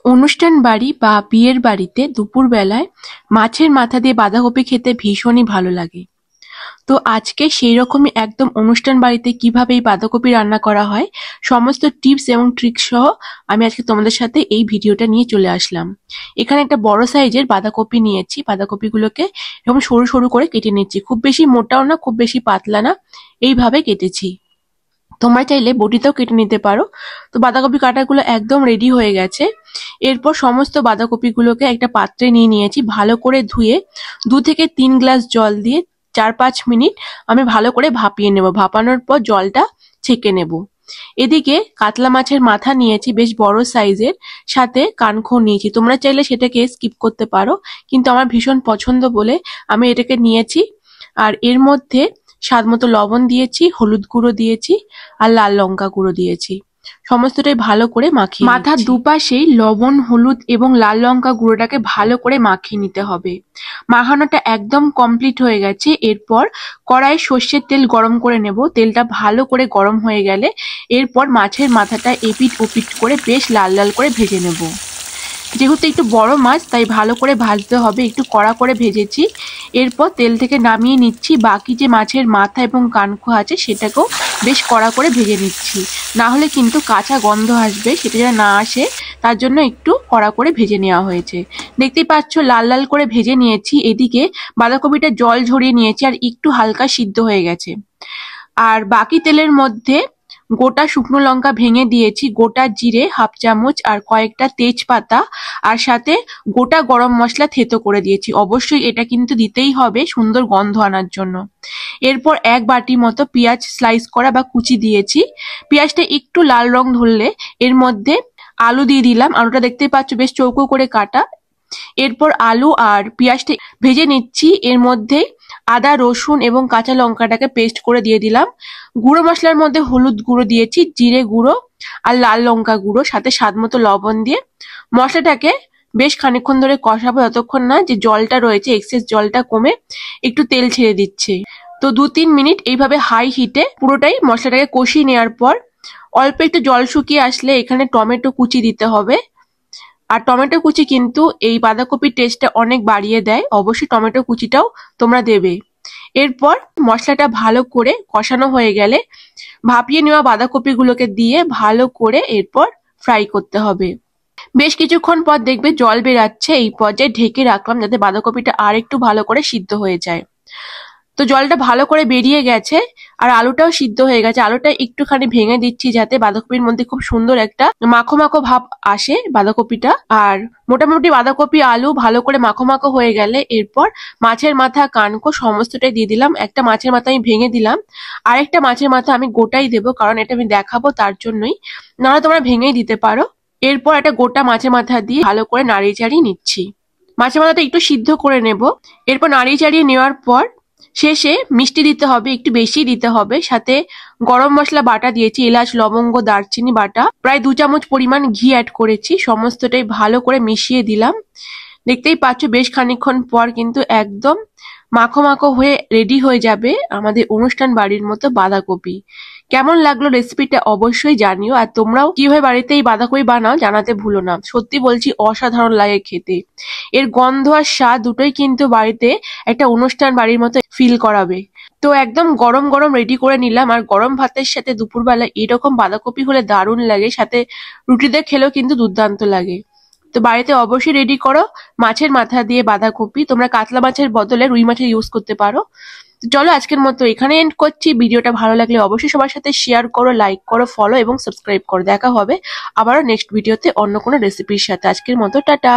অনুষ্ঠান বাড়ি বা বিয়ের বাড়িতে দুপুরবেলায় মাছের মাথা দিয়ে বাঁধাকপি খেতে ভীষণই ভালো লাগে। তো আজকে সেই রকমই একদম অনুষ্ঠান বাড়িতে কিভাবে এই বাঁধাকপি রান্না করা হয় সমস্ত টিপস এবং ট্রিক্স সহ আমি আজকে তোমাদের সাথে এই ভিডিওটা নিয়ে চলে আসলাম। এখানে একটা বড় সাইজের বাঁধাকপি নিয়েছি। বাঁধাকপিগুলোকে এরকম সরু সরু করে কেটে নিচ্ছি। খুব বেশি মোটাও না, খুব বেশি পাতলা না, এইভাবে কেটেছি। তোমরা চাইলে বটিতেও কেটে নিতে পারো। তো বাঁধাকপি কাটাগুলো একদম রেডি হয়ে গেছে। এরপর সমস্ত বাঁধাকপিগুলোকে একটা পাত্রে নিয়ে নিয়েছি। ভালো করে ধুয়ে 2 থেকে 3 গ্লাস জল দিয়ে 4-5 মিনিট আমি ভালো করে ভাপিয়ে নেব। ভাপানোর পর জলটা ছেঁকে নেব। এদিকে কাতলা মাছের মাথা নিয়েছি বেশ বড় সাইজের, সাথে কানখো নিয়েছি। তোমরা চাইলে সেটাকে স্কিপ করতে পারো, কিন্তু আমার ভীষণ পছন্দ বলে আমি এটাকে নিয়েছি। আর এর মধ্যে স্বাদ মতো লবণ দিয়েছি, হলুদ গুঁড়ো দিয়েছি আর লাল লঙ্কা গুঁড়ো দিয়েছি। সমস্তটাই ভালো করে মাখিয়ে মাথার দুপাশেই লবণ, হলুদ এবং লাল লঙ্কা গুঁড়োটাকে ভালো করে মাখিয়ে নিতে হবে। মাখানোটা একদম কমপ্লিট হয়ে গেছে। এরপর কড়াই সর্ষের তেল গরম করে নেব। তেলটা ভালো করে গরম হয়ে গেলে এরপর মাছের মাথাটা এপিট ওপিট করে বেশ লাল লাল করে ভেজে নেব। যেহেতু একটু বড় মাছ তাই ভালো করে ভাজতে হবে, একটু কড়া করে ভেজেছি। এরপর তেল থেকে নামিয়ে নিচ্ছি। বাকি যে মাছের মাথা এবং কানখো আছে সেটাকেও বেশ কড়া করে ভেজে নিচ্ছি, না হলে কিন্তু কাঁচা গন্ধ আসবে। সেটা যেন না আসে তার জন্য একটু কড়া করে ভেজে নেওয়া হয়েছে। দেখতেই পাচ্ছ লাল লাল করে ভেজে নিয়েছি। এদিকে বাঁধাকপিটা জল ঝরিয়ে নিয়েছি আর একটু হালকা সিদ্ধ হয়ে গেছে। আর বাকি তেলের মধ্যে গোটা শুকনো লঙ্কা ভেঙে দিয়েছি, গোটা জিরে 1/2 চামচ আর কয়েকটা তেজপাতা, আর সাথে গোটা গরম মশলা থেতো করে দিয়েছি। অবশ্যই এটা কিন্তু দিতেই হবে সুন্দর গন্ধ আনার জন্য। এরপর 1 বাটি মতো পেঁয়াজ স্লাইস করা বা কুচি দিয়েছি। পেঁয়াজটা একটু লাল রং ধরলে এর মধ্যে আলু দিয়ে দিলাম। আলুটা দেখতেই পাচ্ছ বেশ চৌকো করে কাটা। এরপর আলু আর পেঁয়াজটা ভেজে নিচ্ছি। এর মধ্যে আদা, রসুন এবং কাঁচা লঙ্কাটাকে পেস্ট করে দিয়ে দিলাম। গুঁড়ো মশলার মধ্যে হলুদ গুঁড়ো দিয়েছি, জিরে গুঁড়ো আর লাল লঙ্কা গুঁড়ো, সাথে স্বাদ মতো লবণ দিয়ে মশলাটাকে বেশ খানিকক্ষণ ধরে কষাবো, যতক্ষণ না যে জলটা রয়েছে এক্সেস জলটা কমে একটু তেল ছেড়ে দিচ্ছে। তো 2-3 মিনিট এইভাবে হাই হিটে পুরোটাই মশলাটাকে কষিয়ে নেওয়ার পর অল্প একটু জল শুকিয়ে আসলে এখানে টমেটো কুচি দিতে হবে। আর টমেটো কুচি কিন্তু এই বাঁধাকপির টেস্টটা অনেক বাড়িয়ে দেয়। অবশ্যই টমেটো কুচিটাও তোমরা দেবে। এরপর মশলাটা ভালো করে কষানো হয়ে গেলে ভাপিয়ে নেওয়া বাঁধাকপিগুলোকে দিয়ে ভালো করে এরপর ফ্রাই করতে হবে। বেশ কিছুক্ষণ পর দেখবে জল বেরাচ্ছে। এই পর্যায়ে ঢেকে রাখলাম যাতে বাঁধাকপিটা আর একটু ভালো করে সিদ্ধ হয়ে যায়। তো জলটা ভালো করে বেরিয়ে গেছে আর আলুটাও সিদ্ধ হয়ে গেছে। আলুটা একটুখানি ভেঙে দিচ্ছি যাতে বাঁধাকপির মধ্যে খুব সুন্দর একটা মাখো মাখো ভাব আসে বাঁধাকপিটা। আর মোটামুটি বাঁধাকপি আলু ভালো করে মাখো মাখো হয়ে গেলে এরপর মাছের মাথা, কানকো সমস্তটাই দিয়ে দিলাম। একটা মাছের মাথা আমি ভেঙে দিলাম, আর একটা মাছের মাথা আমি গোটাই দেবো, কারণ এটা আমি দেখাবো তার জন্যই। নাহলে তোমরা ভেঙেই দিতে পারো। এরপর একটা গোটা মাছের মাথা দিয়ে ভালো করে নাড়িয়ে চাড়িয়ে নিচ্ছি। মাছের মাথাটা একটু সিদ্ধ করে নেব। এরপর নাড়িয়ে চাড়িয়ে নেওয়ার পর শেষে মিষ্টি দিতে হবে, একটু বেশি দিতে হবে। সাথে গরম মশলা বাটা দিয়েছি, এলাচ, লবঙ্গ, দারচিনি বাটা, প্রায় 2 চামচ পরিমাণ ঘি অ্যাড করেছি। সমস্তটাই ভালো করে মিশিয়ে দিলাম। দেখতেই পাচ্ছ বেশ খানিকক্ষণ পর কিন্তু একদম মাখো মাখো হয়ে রেডি হয়ে যাবে আমাদের অনুষ্ঠান বাড়ির মতো বাঁধাকপি। কেমন লাগলো রেসিপিটা অবশ্যই জানিও। আর তোমরাও কিভাবে বাড়িতে এই বাঁধাকপি বানাও জানাতে ভুলো না। সত্যি বলছি অসাধারণ লাগে খেতে। এর গন্ধ আর স্বাদ দুটোই কিন্তু বাড়িতে একটা অনুষ্ঠান বাড়ির মতো ফিল করাবে। তো একদম গরম গরম রেডি করে নিলাম। আর গরম ভাতের সাথে দুপুরবেলা এরকম বাঁধাকপি হলে দারুণ লাগে, সাথে রুটিতে খেলেও কিন্তু দুর্দান্ত লাগে। তো বাড়িতে অবশ্যই রেডি করো মাছের মাথা দিয়ে বাঁধাকপি। তোমরা কাতলা মাছের বদলে রুই মাছের ইউজ করতে পারো। তো চলো আজকের মতো এখানে এন্ড করছি। ভিডিওটা ভালো লাগলে অবশ্যই সবার সাথে শেয়ার করো, লাইক করো, ফলো এবং সাবস্ক্রাইব করো। দেখা হবে আবারও নেক্সট ভিডিওতে অন্য কোনো রেসিপির সাথে। আজকের মতো টাটা।